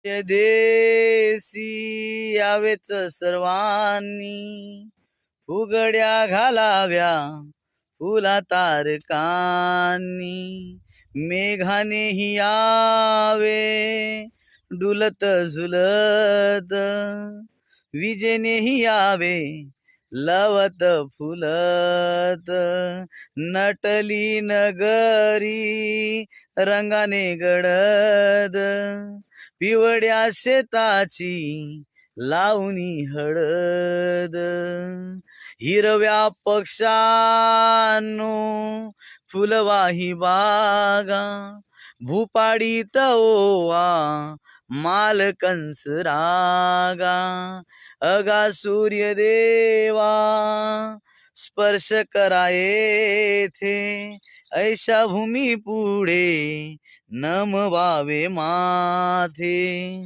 देसी यावेच सर्वांनी, फुगड्या घालाव्या फुला तारकांनी, मेघानेही यावे डुलत झुलत, विजेनेही यावे लवत फुलत, नटली नगरी रंगाने गडद, पिवड्या शेताची लावणी हळद, हिरव्या पक्षांनो फुलवाही बागा, भूपाडीत ओवा मालकंस रागा, अगा सूर्यदेवा स्पर्श करा येथे, ऐशा भूमी पुढे नमवावे माथे.